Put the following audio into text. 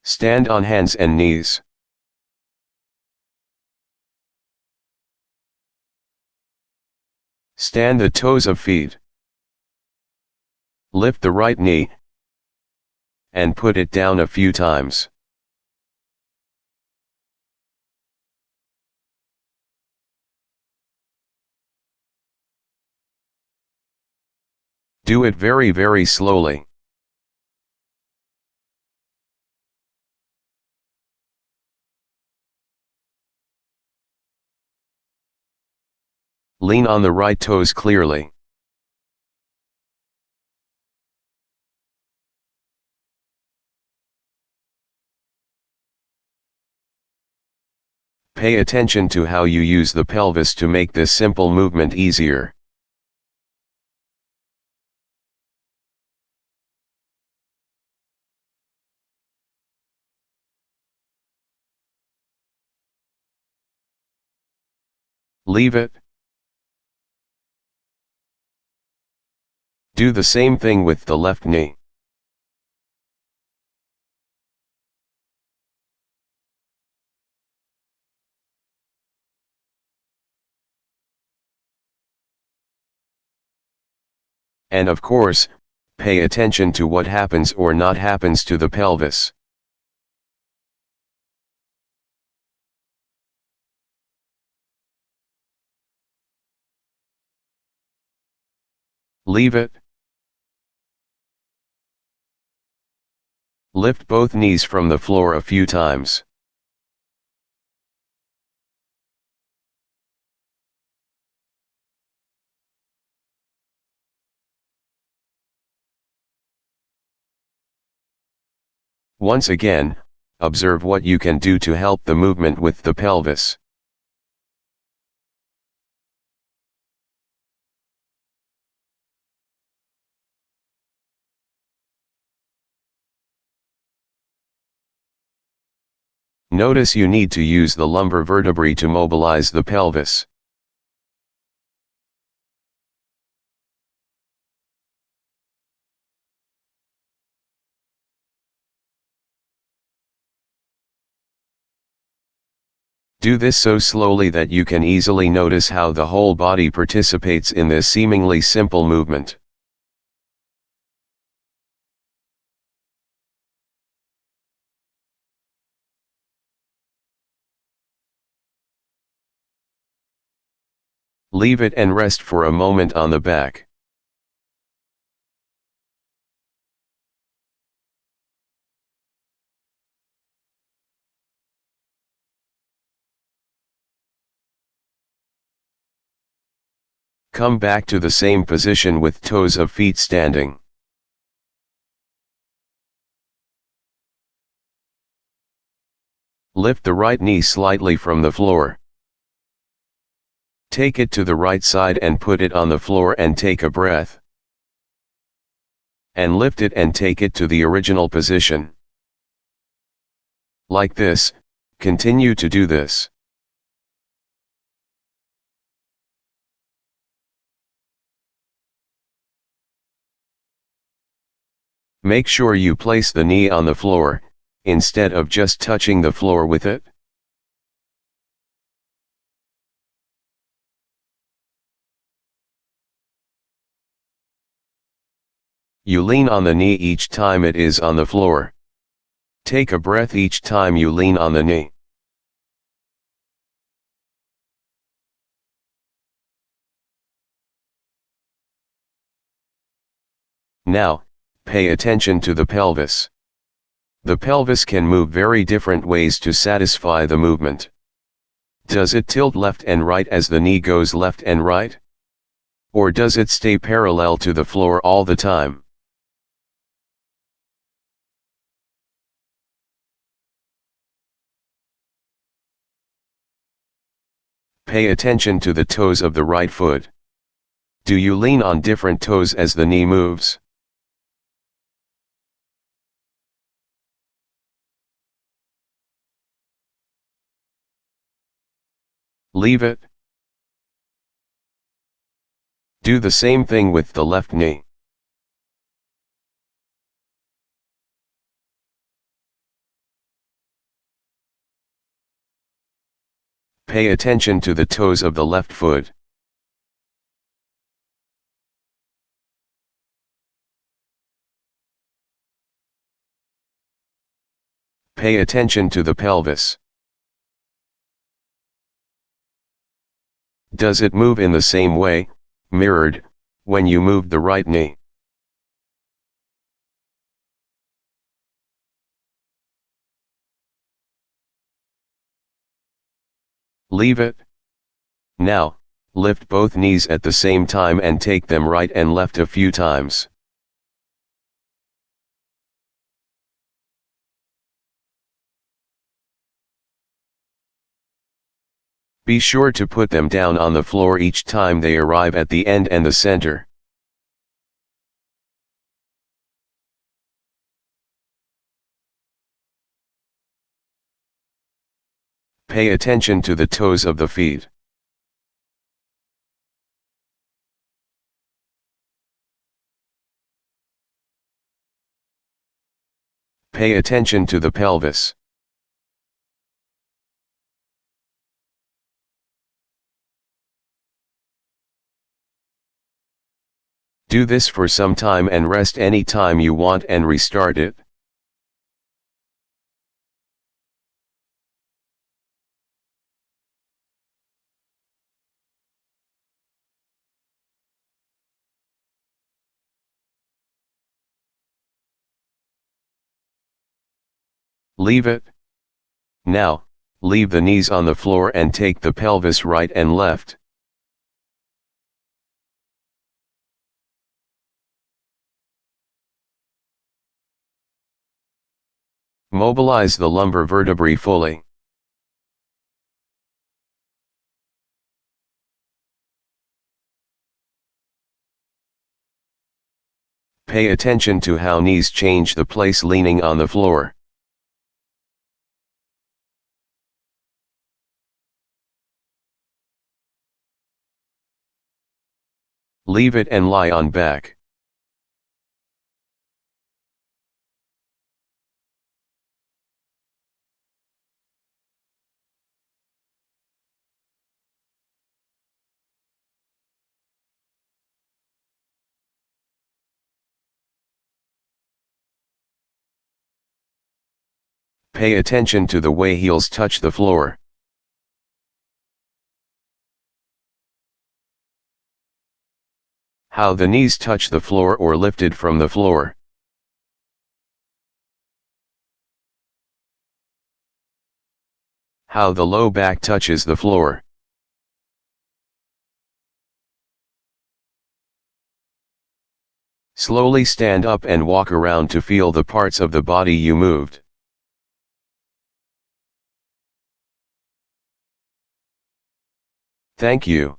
Stand on hands and knees. Stand the toes of feet. Lift the right knee and put it down a few times. Do it very, very slowly. Lean on the right toes clearly. Pay attention to how you use the pelvis to make this simple movement easier. Leave it. Do the same thing with the left knee. And of course, pay attention to what happens or not happens to the pelvis. Leave it. Lift both knees from the floor a few times. Once again, observe what you can do to help the movement with the pelvis. Notice you need to use the lumbar vertebrae to mobilize the pelvis. Do this so slowly that you can easily notice how the whole body participates in this seemingly simple movement. Leave it and rest for a moment on the back. Come back to the same position with toes of feet standing. Lift the right knee slightly from the floor. Take it to the right side and put it on the floor and take a breath. And lift it and take it to the original position. Like this, continue to do this. Make sure you place the knee on the floor, instead of just touching the floor with it. You lean on the knee each time it is on the floor. Take a breath each time you lean on the knee. Now, pay attention to the pelvis. The pelvis can move very different ways to satisfy the movement. Does it tilt left and right as the knee goes left and right? Or does it stay parallel to the floor all the time? Pay attention to the toes of the right foot. Do you lean on different toes as the knee moves? Leave it. Do the same thing with the left knee. Pay attention to the toes of the left foot. Pay attention to the pelvis. Does it move in the same way, mirrored, when you moved the right knee? Leave it. Now, lift both knees at the same time and take them right and left a few times. Be sure to put them down on the floor each time they arrive at the end and the center. Pay attention to the toes of the feet. Pay attention to the pelvis. Do this for some time and rest any time you want and restart it. Leave it. Now, leave the knees on the floor and take the pelvis right and left. Mobilize the lumbar vertebrae fully. Pay attention to how knees change the place leaning on the floor. Leave it and lie on back. Pay attention to the way heels touch the floor. How the knees touch the floor or lifted from the floor. How the low back touches the floor. Slowly stand up and walk around to feel the parts of the body you moved. Thank you.